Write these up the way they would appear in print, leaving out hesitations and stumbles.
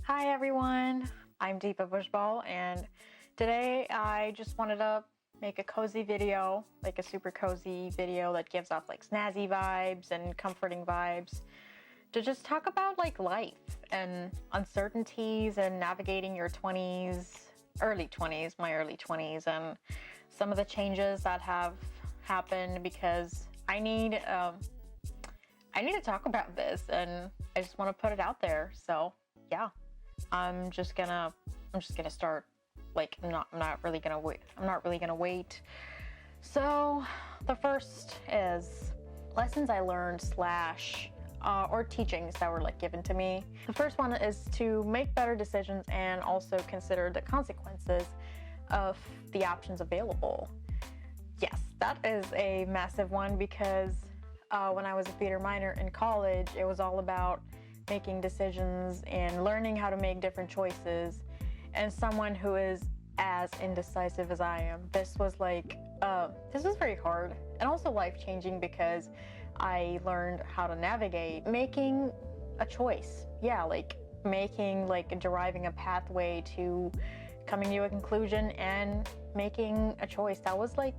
Hi everyone, I'm Deepa Bushball, and today I just wanted to make a cozy video, like a super cozy video that gives off like snazzy vibes and comforting vibes, to just talk about like life and uncertainties and navigating your 20s, my early 20s, and some of the changes that have happened, because I need to talk about this, and I just want to put it out there. So yeah, I'm just gonna start. Like, I'm not really gonna wait. So the first is lessons I learned slash or teachings that were like given to me. The first one is to make better decisions and also consider the consequences of the options available. Yes, that is a massive one, because when I was a theater minor in college, it was all about making decisions and learning how to make different choices. And someone who is as indecisive as I am, this was very hard and also life-changing, because I learned how to navigate making a choice. Yeah, like deriving a pathway to coming to a conclusion and making a choice. That was a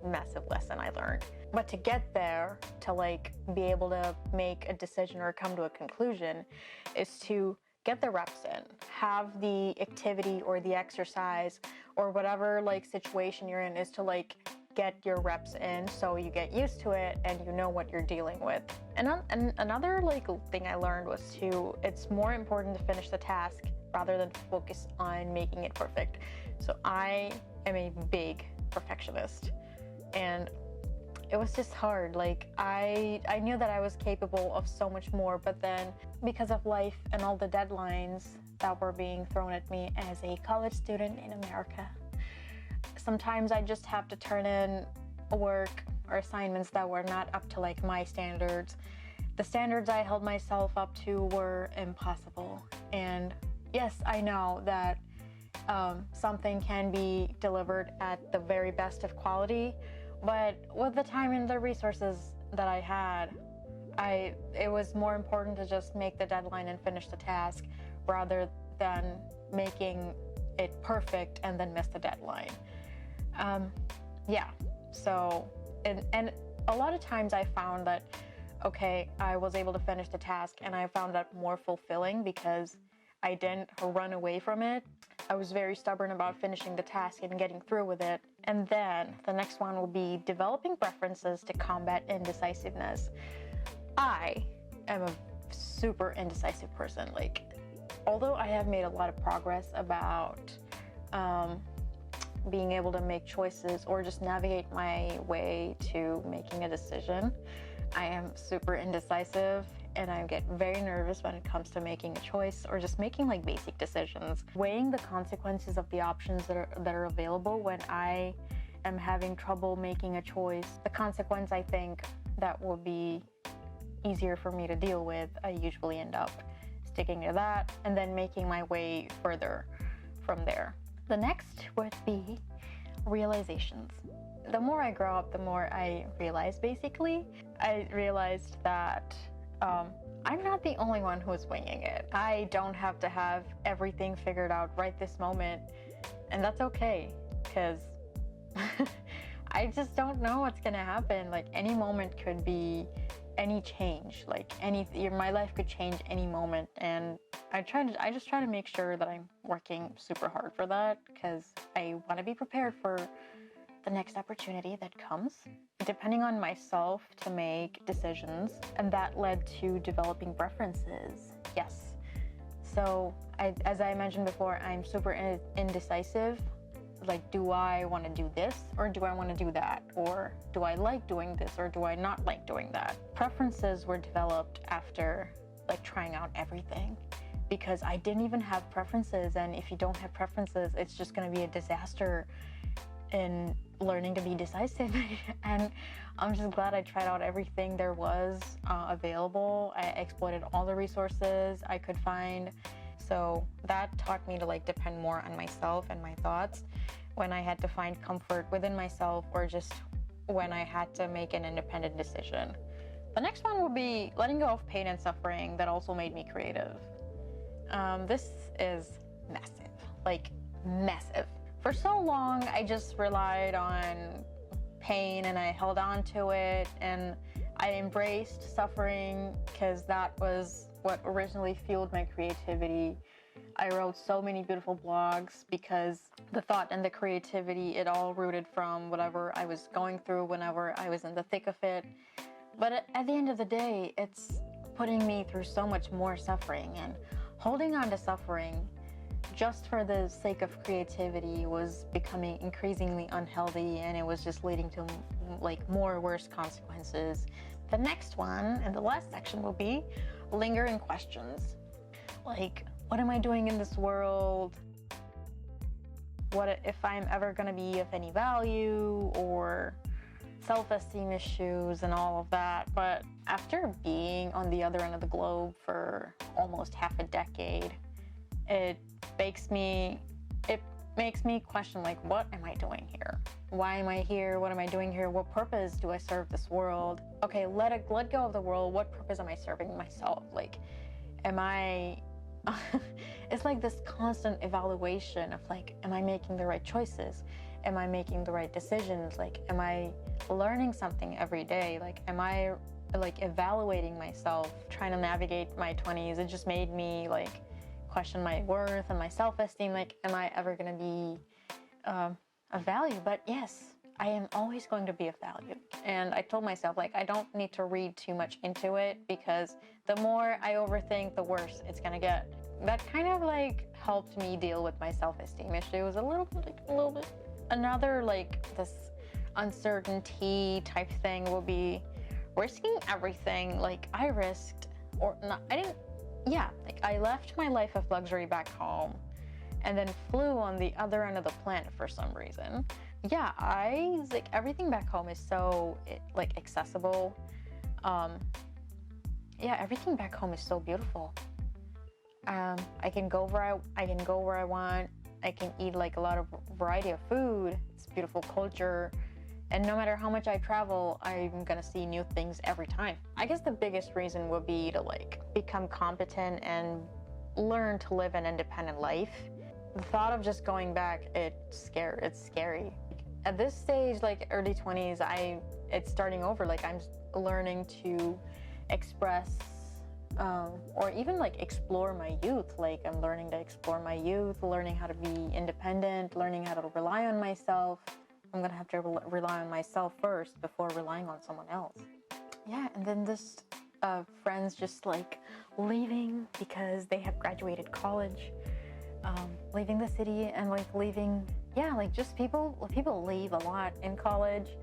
massive lesson I learned. But to get there, to like be able to make a decision or come to a conclusion, is to get the reps in, have the activity or the exercise or whatever like situation you're in, is to like get your reps in so you get used to it and you know what you're dealing with. And another like thing I learned was it's more important to finish the task rather than focus on making it perfect. So I am a big perfectionist, and it was just hard. Like I knew that I was capable of so much more, but then because of life and all the deadlines that were being thrown at me as a college student in America, sometimes I just have to turn in work or assignments that were not up to like my standards. The standards I held myself up to were impossible. And yes, I know that something can be delivered at the very best of quality, but with the time and the resources that I had, it was more important to just make the deadline and finish the task rather than making it perfect and then miss the deadline. So and a lot of times I found that, okay, I was able to finish the task, and I found that more fulfilling because I didn't run away from it. I was very stubborn about finishing the task and getting through with it. And then the next one will be developing preferences to combat indecisiveness. I am a super indecisive person. Like, although I have made a lot of progress about being able to make choices or just navigate my way to making a decision, I am super indecisive, and I get very nervous when it comes to making a choice or just making like basic decisions. Weighing the consequences of the options that are available when I am having trouble making a choice, the consequence I think that will be easier for me to deal with, I usually end up sticking to that and then making my way further from there. The next would be realizations. The more I grow up, the more I realize, basically. I realized that I'm not the only one who's winging it. I don't have to have everything figured out right this moment, and that's okay, because I just don't know what's gonna happen. Like, any moment could be any change. Like, my life could change any moment, and I just try to make sure that I'm working super hard for that, because I want to be prepared for the next opportunity that comes, depending on myself, to make decisions. And that led to developing preferences. Yes. So as I mentioned before, I'm super indecisive. Like, do I want to do this, or do I want to do that? Or do I like doing this, or do I not like doing that? Preferences were developed after like trying out everything, because I didn't even have preferences. And if you don't have preferences, it's just going to be a disaster in learning to be decisive. And I'm just glad I tried out everything there was available. I exploited all the resources I could find. So that taught me to like depend more on myself and my thoughts when I had to find comfort within myself, or just when I had to make an independent decision. The next one would be letting go of pain and suffering that also made me creative. This is massive, like massive. For so long, I just relied on pain and I held on to it, and I embraced suffering because that was what originally fueled my creativity. I wrote so many beautiful blogs because the thought and the creativity, it all rooted from whatever I was going through whenever I was in the thick of it. But at the end of the day, it's putting me through so much more suffering, and holding on to suffering just for the sake of creativity was becoming increasingly unhealthy, and it was just leading to like more worse consequences. The next one, and the last section, will be lingering questions. Like, what am I doing in this world? What if I'm ever going to be of any value, or self-esteem issues and all of that. But after being on the other end of the globe for almost half a decade, it makes me question, like, what am I doing here? Why am I here? What am I doing here? What purpose do I serve this world? Okay, let go of the world. What purpose am I serving myself? Like, am I it's like this constant evaluation of, like, am I making the right choices? Am I making the right decisions? Like, am I learning something every day? Like, am I like evaluating myself, trying to navigate my 20s? It just made me like question my worth and my self-esteem. Like, am I ever going to be of value? But yes, I am always going to be of value. And I told myself, like, I don't need to read too much into it, because the more I overthink, the worse it's going to get. That kind of like helped me deal with my self-esteem issues a little bit. Another, like, this uncertainty type thing will be risking everything. Like, I risked, or not, I didn't, yeah, like, I left my life of luxury back home and then flew on the other end of the planet for some reason. Yeah, like, everything back home is so, like, accessible. Yeah, everything back home is so beautiful. I can go where I want. I can eat, like, a lot of variety of food. It's beautiful culture. And no matter how much I travel, I'm gonna see new things every time. I guess the biggest reason would be to, like, become competent and learn to live an independent life. The thought of just going back, it's scary. At this stage, like early 20s, it's starting over. Like, I'm learning to express or even, like, explore my youth. Like, I'm learning to explore my youth, learning how to be independent, learning how to rely on myself. I'm gonna have to rely on myself first before relying on someone else. Yeah, and then this friends just, like, leaving because they have graduated college, leaving the city, and, like, leaving, yeah, like, just people leave a lot in college.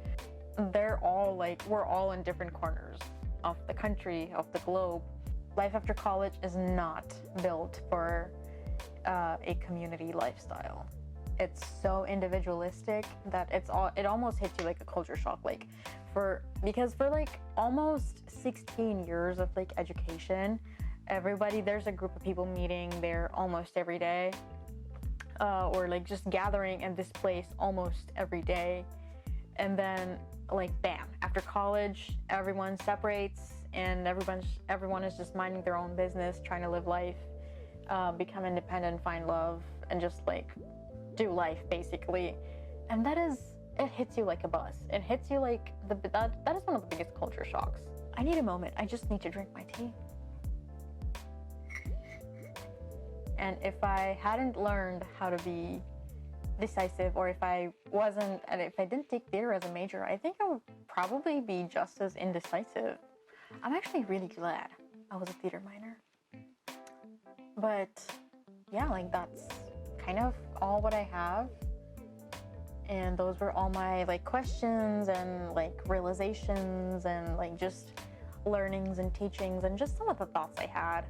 They're all, like, we're all in different corners of the country, of the globe. Life after college is not built for a community lifestyle. It's so individualistic that it almost hits you like a culture shock. Like, because for like almost 16 years of, like, education, there's a group of people meeting there almost every day, or, like, just gathering in this place almost every day. And then, like, bam, after college, everyone separates, and everyone is just minding their own business, trying to live life, become independent, find love, and just, like, do life, basically. And it hits you like a bus. It hits you like that is one of the biggest culture shocks. I need a moment. I just need to drink my tea. And if I hadn't learned how to be decisive, or if I didn't take theater as a major, I think I would probably be just as indecisive. I'm actually really glad I was a theater minor. But yeah, like, that's kind of all what I have. And those were all my, like, questions and, like, realizations and, like, just learnings and teachings and just some of the thoughts I had.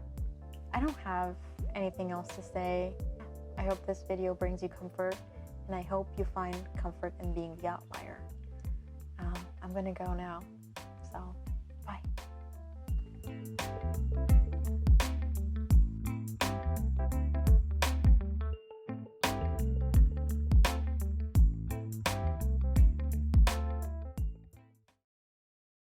I don't have anything else to say. I hope this video brings you comfort, and I hope you find comfort in being the outlier. I'm gonna go now, so